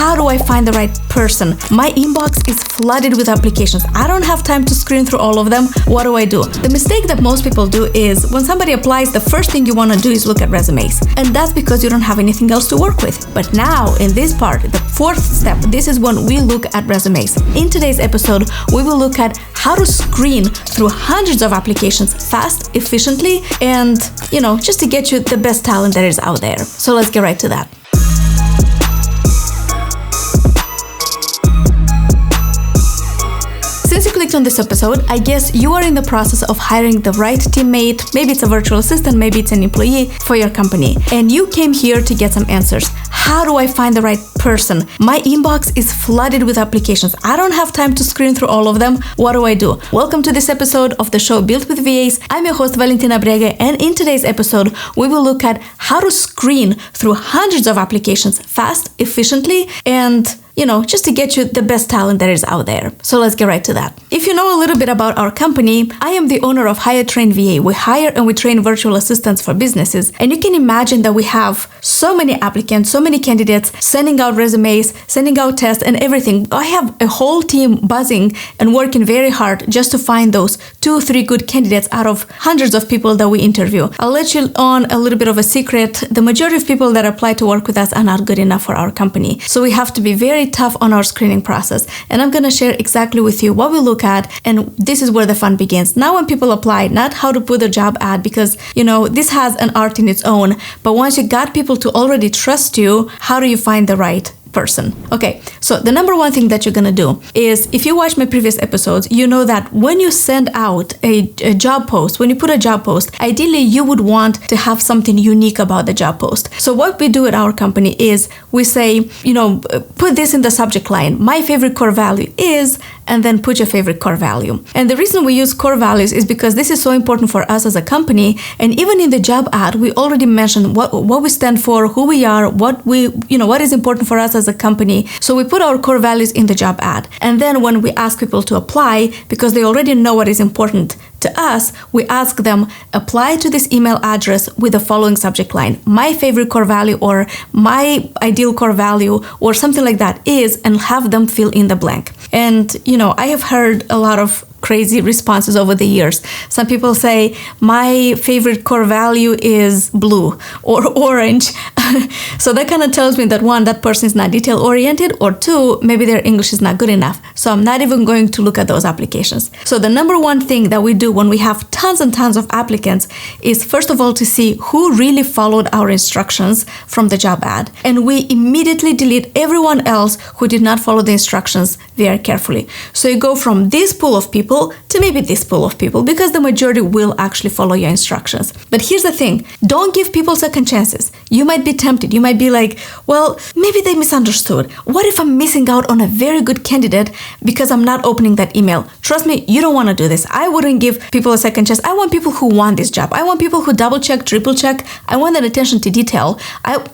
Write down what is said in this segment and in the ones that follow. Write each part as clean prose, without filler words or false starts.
how do I find the right person? My inbox is flooded with applications. I don't have time to screen through all of them. What do I do? The mistake that most people do is when somebody applies, the first thing you want to do is look at resumes. And that's because you don't have anything else to work with. But now in this part, the fourth step, this is when we look at resumes. In today's episode, we will look at how to screen through hundreds of applications fast, efficiently, and, just to get you the best talent that is out there. So let's get right to that. Since you clicked on this episode, I guess you are in the process of hiring the right teammate. Maybe it's a virtual assistant, maybe it's an employee for your company. And you came here to get some answers. How do I find the right person? My inbox is flooded with applications. I don't have time to screen through all of them. What do I do? Welcome to this episode of the show Built with VAs. I'm your host Valentina Brega, and in today's episode, we will look at how to screen through hundreds of applications fast, efficiently, and just to get you the best talent that is out there. So let's get right to that. If you know a little bit about our company, I am the owner of HireTrainVA. We hire and we train virtual assistants for businesses. And you can imagine that we have so many applicants, so many candidates sending out resumes, sending out tests and everything. I have a whole team buzzing and working very hard just to find those 2-3 good candidates out of hundreds of people that we interview. I'll let you on a little bit of a secret. The majority of people that apply to work with us are not good enough for our company. So we have to be very tough on our screening process, and I'm going to share exactly with you what we look at, and this is where the fun begins. Now when people apply, not how to put a job ad, because this has an art in its own, but once you got people to already trust you, how do you find the right person? Okay, so the number one thing that you're gonna do is, if you watch my previous episodes, you know that when you send out a job post, when you put a job post, ideally you would want to have something unique about the job post. So what we do at our company is we say, put this in the subject line. My favorite core value is, and then put your favorite core value. And the reason we use core values is because this is so important for us as a company. And even in the job ad, we already mentioned what we stand for, who we are, what is important for us as a company. So we put our core values in the job ad. And then when we ask people to apply, because they already know what is important to us, we ask them, apply to this email address with the following subject line: my favorite core value, or my ideal core value, or something like that is, and have them fill in the blank. And, I have heard a lot of crazy responses over the years. Some people say, my favorite core value is blue or orange. So that kind of tells me that one, that person is not detail oriented, or two, maybe their English is not good enough. So I'm not even going to look at those applications. So the number one thing that we do when we have tons and tons of applicants is, first of all, to see who really followed our instructions from the job ad. And we immediately delete everyone else who did not follow the instructions very carefully. So you go from this pool of people to maybe this pool of people, because the majority will actually follow your instructions. But here's the thing, don't give people second chances. You might be tempted. You might be like, well, maybe they misunderstood. What if I'm missing out on a very good candidate because I'm not opening that email? Trust me, you don't want to do this. I wouldn't give people a second chance. I want people who want this job. I want people who double check, triple check. I want that attention to detail.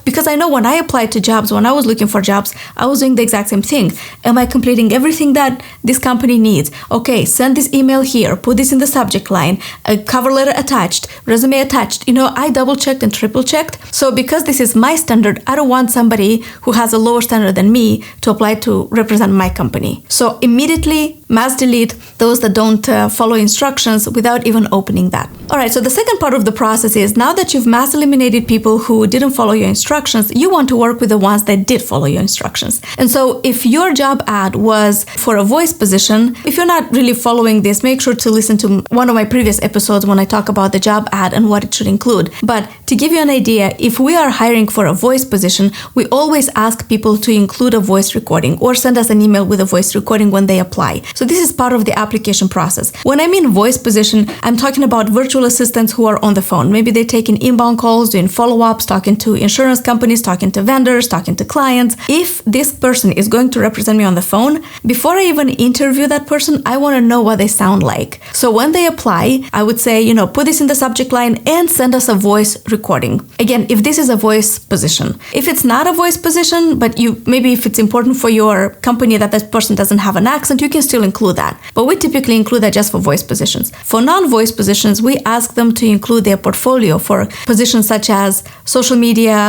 Because I know when I applied to jobs, when I was looking for jobs, I was doing the exact same thing. Am I completing everything that this company needs? Okay, send this email here, put this in the subject line, a cover letter attached, resume attached. I double checked and triple checked. So because this is my standard, I don't want somebody who has a lower standard than me to apply to represent my company. So immediately mass delete those that don't follow instructions without even opening that. All right, so the second part of the process is, now that you've mass eliminated people who didn't follow your instructions, you want to work with the ones that did follow your instructions. And so if your job ad was for a voice position, if you're not really following this, make sure to listen to one of my previous episodes when I talk about the job ad and what it should include. But to give you an idea, if we are hiring for a voice position, we always ask people to include a voice recording or send us an email with a voice recording when they apply. So this is part of the application process. When I mean voice position, I'm talking about virtual assistants who are on the phone. Maybe they're taking inbound calls, doing follow-ups, talking to insurance companies, talking to vendors, talking to clients. If this person is going to represent me on the phone, before I even interview that person, I want to know what they sound like. So when they apply, I would say, put this in the subject line and send us a voice recording recording. Again, if this is a voice position. If it's not a voice position, but maybe if it's important for your company that this person doesn't have an accent, you can still include that. But we typically include that just for voice positions. For non-voice positions, we ask them to include their portfolio for positions such as social media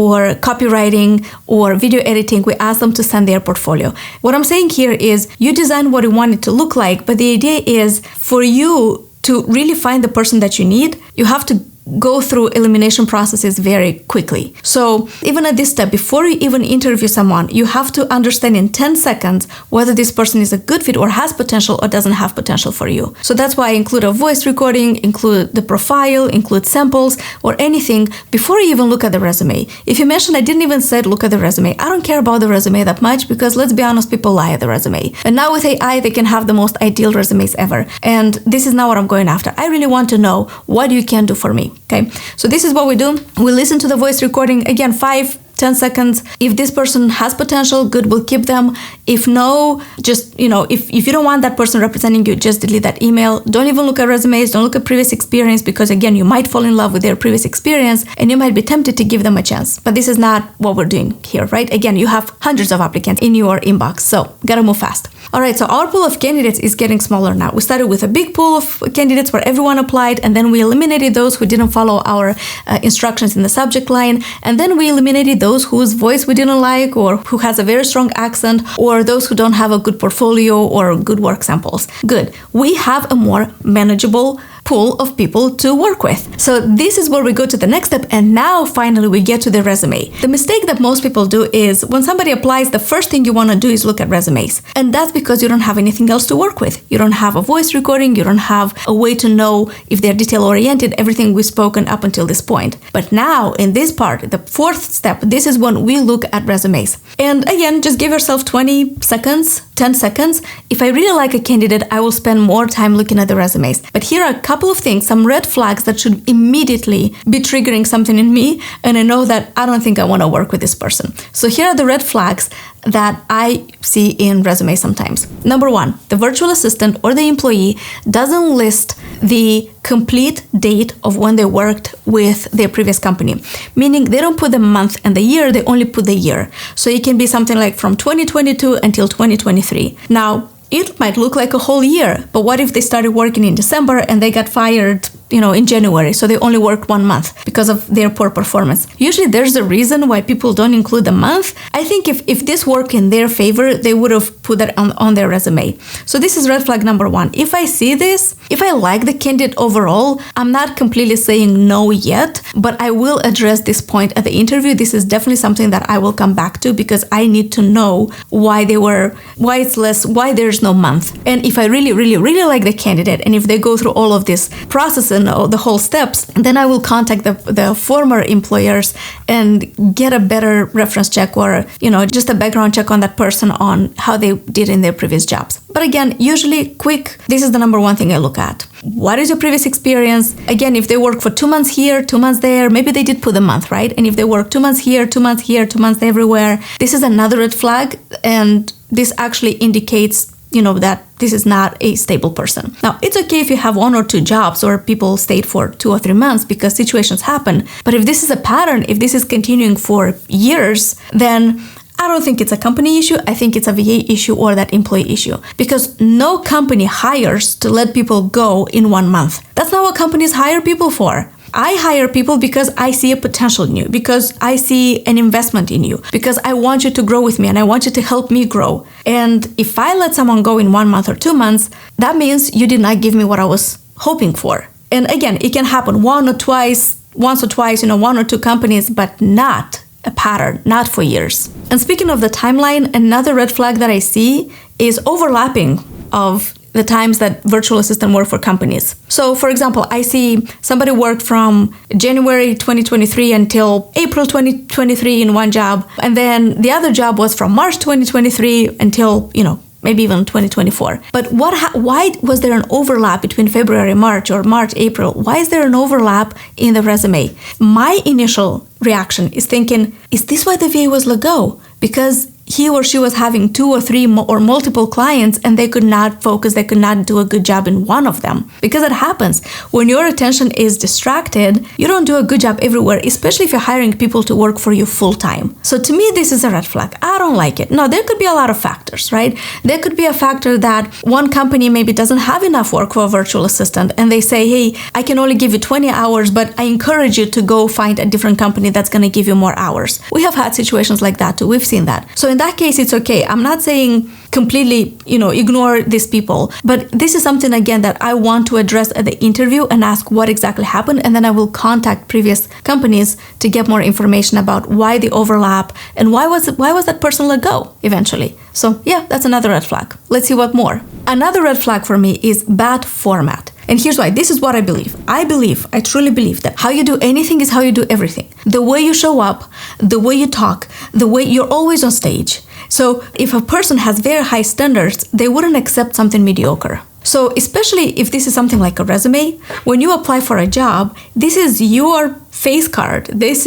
or copywriting or video editing. We ask them to send their portfolio. What I'm saying here is you design what you want it to look like, but the idea is for you to really find the person that you need, you have to go through elimination processes very quickly. So even at this step, before you even interview someone, you have to understand in 10 seconds whether this person is a good fit or has potential or doesn't have potential for you. So that's why I include a voice recording, include the profile, include samples or anything before you even look at the resume. If you mention I didn't even say look at the resume, I don't care about the resume that much because let's be honest, people lie at the resume. And now with AI, they can have the most ideal resumes ever. And this is not what I'm going after. I really want to know what you can do for me. Okay, so this is what we do. We listen to the voice recording, again, 5-10 seconds. If this person has potential, good, we'll keep them. If no, just, if you don't want that person representing you, just delete that email. Don't even look at resumes. Don't look at previous experience because, again, you might fall in love with their previous experience and you might be tempted to give them a chance. But this is not what we're doing here, right? Again, you have hundreds of applicants in your inbox, so gotta move fast. All right, so our pool of candidates is getting smaller now. We started with a big pool of candidates where everyone applied, and then we eliminated those who didn't follow our instructions in the subject line, and then we eliminated those whose voice we didn't like or who has a very strong accent or those who don't have a good portfolio or good work samples. Good. We have a more manageable pool of people to work with. So this is where we go to the next step, and now finally we get to the resume. The mistake that most people do is when somebody applies, the first thing you want to do is look at resumes. And that's because you don't have anything else to work with. You don't have a voice recording, you don't have a way to know if they're detail-oriented, everything we've spoken up until this point. But now in this part, the fourth step, this is when we look at resumes. And again, just give yourself 20 seconds, 10 seconds. If I really like a candidate, I will spend more time looking at the resumes. But here are a couple of things, some red flags that should immediately be triggering something in me, and I know that I don't think I want to work with this person. So here are the red flags that I see in resumes sometimes. Number one, the virtual assistant or the employee doesn't list the complete date of when they worked with their previous company, meaning they don't put the month and the year, they only put the year. So it can be something like from 2022 until 2023. Now, it might look like a whole year, but what if they started working in December and they got fired, in January, so they only worked 1 month because of their poor performance? Usually there's a reason why people don't include the month. I think if this worked in their favor, they would have put that on their resume. So this is red flag number one. If I see this, if I like the candidate overall, I'm not completely saying no yet, but I will address this point at the interview. This is definitely something that I will come back to because I need to know why it's less, why there's no month. And if I really, really, really like the candidate, and if they go through all of this process and the whole steps, then I will contact the former employers and get a better reference check or, just a background check on that person on how they did in their previous jobs. But again, usually quick, this is the number one thing I look at. What is your previous experience? Again, if they work for 2 months here, 2 months there, maybe they did put a month, right? And if they work 2 months here, 2 months here, 2 months everywhere, this is another red flag. And this actually indicates that this is not a stable person. Now, it's okay if you have 1 or 2 jobs or people stayed for 2 or 3 months because situations happen. But if this is a pattern, if this is continuing for years, then I don't think it's a company issue. I think it's a VA issue or that employee issue, because no company hires to let people go in 1 month. That's not what companies hire people for. I hire people because I see a potential in you, because I see an investment in you, because I want you to grow with me and I want you to help me grow. And if I let someone go in 1 month or 2 months, that means you did not give me what I was hoping for. And again, it can happen once or twice, 1 or 2 companies, but not a pattern, not for years. And speaking of the timeline, another red flag that I see is overlapping of the times that virtual assistant work for companies. So for example, I see somebody worked from January 2023 until April 2023 in one job. And then the other job was from March 2023 until, maybe even 2024. But why was there an overlap between February, March, or March, April? Why is there an overlap in the resume? My initial reaction is thinking, is this why the VA was let go? Because he or she was having 2 or 3 or multiple clients and they could not focus, they could not do a good job in one of them. Because it happens. When your attention is distracted, you don't do a good job everywhere, especially if you're hiring people to work for you full time. So to me, this is a red flag. I don't like it. Now, there could be a lot of factors, right? There could be a factor that one company maybe doesn't have enough work for a virtual assistant and they say, hey, I can only give you 20 hours, but I encourage you to go find a different company that's going to give you more hours. We have had situations like that too. We've seen that. So in that case, it's okay. I'm not saying completely, ignore these people. But this is something, again, that I want to address at the interview and ask what exactly happened. And then I will contact previous companies to get more information about why the overlap and why was that person let go eventually. So yeah, that's another red flag. Let's see what more. Another red flag for me is bad format. And here's why. This is what I believe. I truly believe that how you do anything is how you do everything. The way you show up, the way you talk, the way you're always on stage. So if a person has very high standards, they wouldn't accept something mediocre. So especially if this is something like a resume, when you apply for a job, this is your face card. This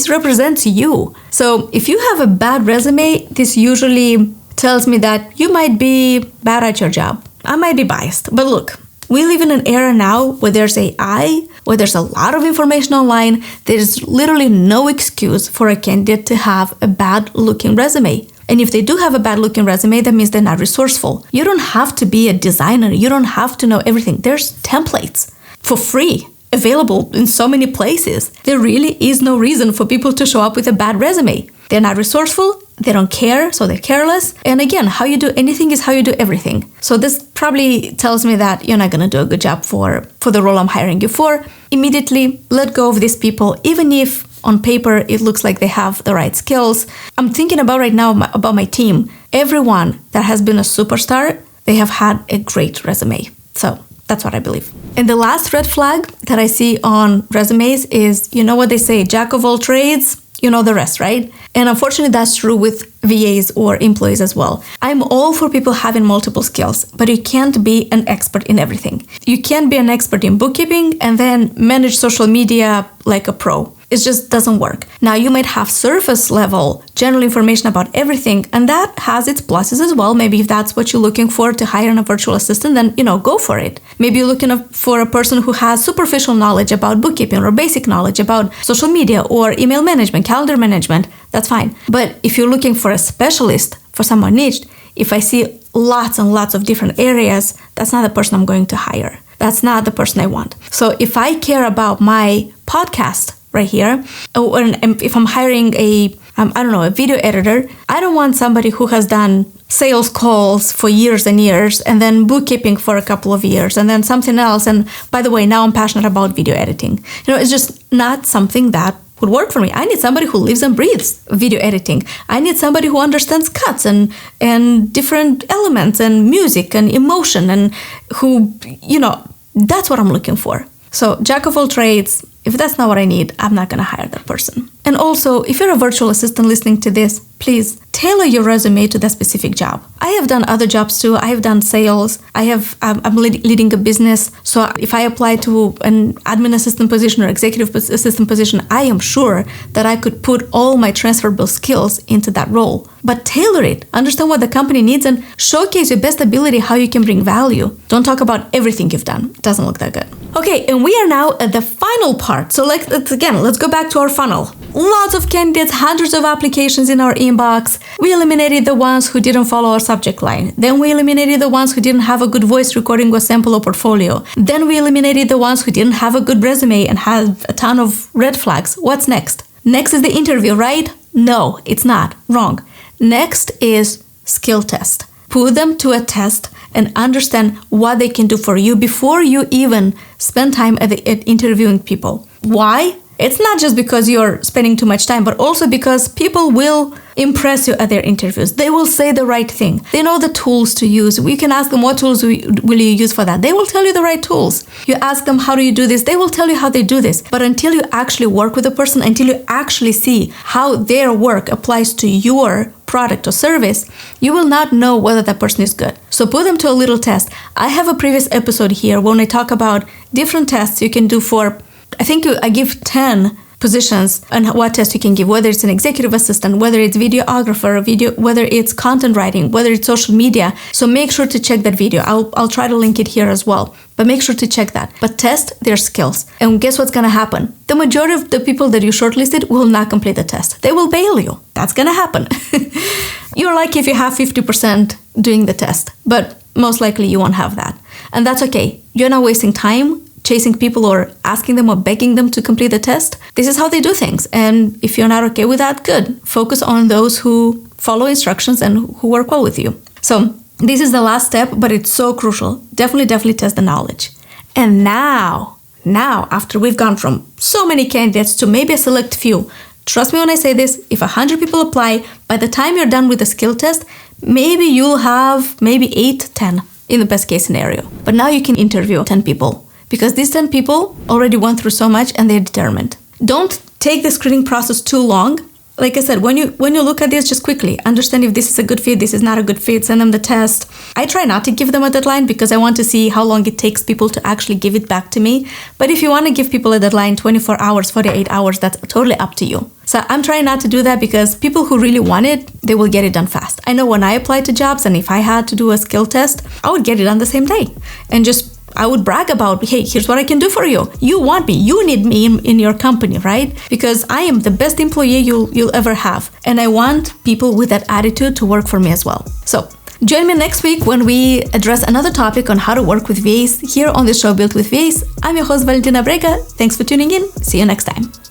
represents you. So if you have a bad resume, this usually tells me that you might be bad at your job. I might be biased, but look, we live in an era now where there's AI, where there's a lot of information online. There's literally no excuse for a candidate to have a bad-looking resume. And if they do have a bad-looking resume, that means they're not resourceful. You don't have to be a designer. You don't have to know everything. There's templates for free available in so many places. There really is no reason for people to show up with a bad resume. They're not resourceful. They don't care, so they're careless. And again, how you do anything is how you do everything. So this probably tells me that you're not going to do a good job for the role I'm hiring you for. Immediately let go of these people, even if on paper it looks like they have the right skills. I'm thinking about right now about my team. Everyone that has been a superstar, they have had a great resume. So that's what I believe. And the last red flag that I see on resumes is, what they say, jack of all trades, you know the rest, right? And unfortunately, that's true with VAs or employees as well. I'm all for people having multiple skills, but you can't be an expert in everything. You can't be an expert in bookkeeping and then manage social media like a pro. It just doesn't work. Now, you might have surface level general information about everything, and that has its pluses as well. Maybe if that's what you're looking for to hire a virtual assistant, then, go for it. Maybe you're looking for a person who has superficial knowledge about bookkeeping or basic knowledge about social media or email management, calendar management. That's fine. But if you're looking for a specialist, for someone niched, if I see lots and lots of different areas, that's not the person I'm going to hire. That's not the person I want. So if I care about my podcast right here, or if I'm hiring a video editor, I don't want somebody who has done sales calls for years and years and then bookkeeping for a couple of years and then something else. And by the way, now I'm passionate about video editing. It's just not something that would work for me. I need somebody who lives and breathes video editing. I need somebody who understands cuts and different elements and music and emotion and who, that's what I'm looking for. So jack of all trades, if that's not what I need, I'm not going to hire that person. And also, if you're a virtual assistant listening to this, please tailor your resume to that specific job. I have done other jobs too. I have done sales. I'm leading a business. So if I apply to an admin assistant position or executive assistant position, I am sure that I could put all my transferable skills into that role. But tailor it. Understand what the company needs and showcase your best ability, how you can bring value. Don't talk about everything you've done. It doesn't look that good. Okay, and we are now at the final part. So let's go back to our funnel. Lots of candidates, hundreds of applications in our inbox. We eliminated the ones who didn't follow our subject line. Then we eliminated the ones who didn't have a good voice recording or sample or portfolio. Then we eliminated the ones who didn't have a good resume and had a ton of red flags. What's next? Next is the interview, right? No, it's not. Wrong. Next is skill test. Put them to a test and understand what they can do for you before you even spend time at interviewing people. Why? It's not just because you're spending too much time, but also because people will impress you at their interviews. They will say the right thing. They know the tools to use. We can ask them, what tools will you use for that? They will tell you the right tools. You ask them, how do you do this? They will tell you how they do this. But until you actually work with a person, until you actually see how their work applies to your product or service, you will not know whether that person is good. So put them to a little test. I have a previous episode here when I talk about different tests you can do for, I give 10 positions and what test you can give, whether it's an executive assistant, whether it's videographer, whether it's content writing, whether it's social media. So make sure to check that video. I'll try to link it here as well. But make sure to check that. But test their skills. And guess what's going to happen? The majority of the people that you shortlisted will not complete the test. They will bail you. That's going to happen. You're lucky if you have 50% doing the test, but most likely you won't have that. And that's okay. You're not wasting time chasing people or asking them or begging them to complete the test. This is how they do things. And if you're not okay with that, good. Focus on those who follow instructions and who work well with you. So this is the last step, but it's so crucial. Definitely test the knowledge. And now, after we've gone from so many candidates to maybe a select few, trust me when I say this, if 100 people apply, by the time you're done with the skill test, maybe you'll have maybe 8, 10 in the best case scenario. But now you can interview 10 people because these 10 people already went through so much and they're determined. Don't take the screening process too long. Like I said, when you look at this, just quickly understand if this is a good fit, this is not a good fit, send them the test. I try not to give them a deadline because I want to see how long it takes people to actually give it back to me. But if you want to give people a deadline, 24 hours, 48 hours, that's totally up to you. So I'm trying not to do that because people who really want it, they will get it done fast. I know when I applied to jobs and if I had to do a skill test, I would get it done the same day. And I would brag about, hey, here's what I can do for you. You want me. You need me in your company, right? Because I am the best employee you'll ever have. And I want people with that attitude to work for me as well. So join me next week when we address another topic on how to work with VAs here on the show Built with VAs. I'm your host, Valentina Brega. Thanks for tuning in. See you next time.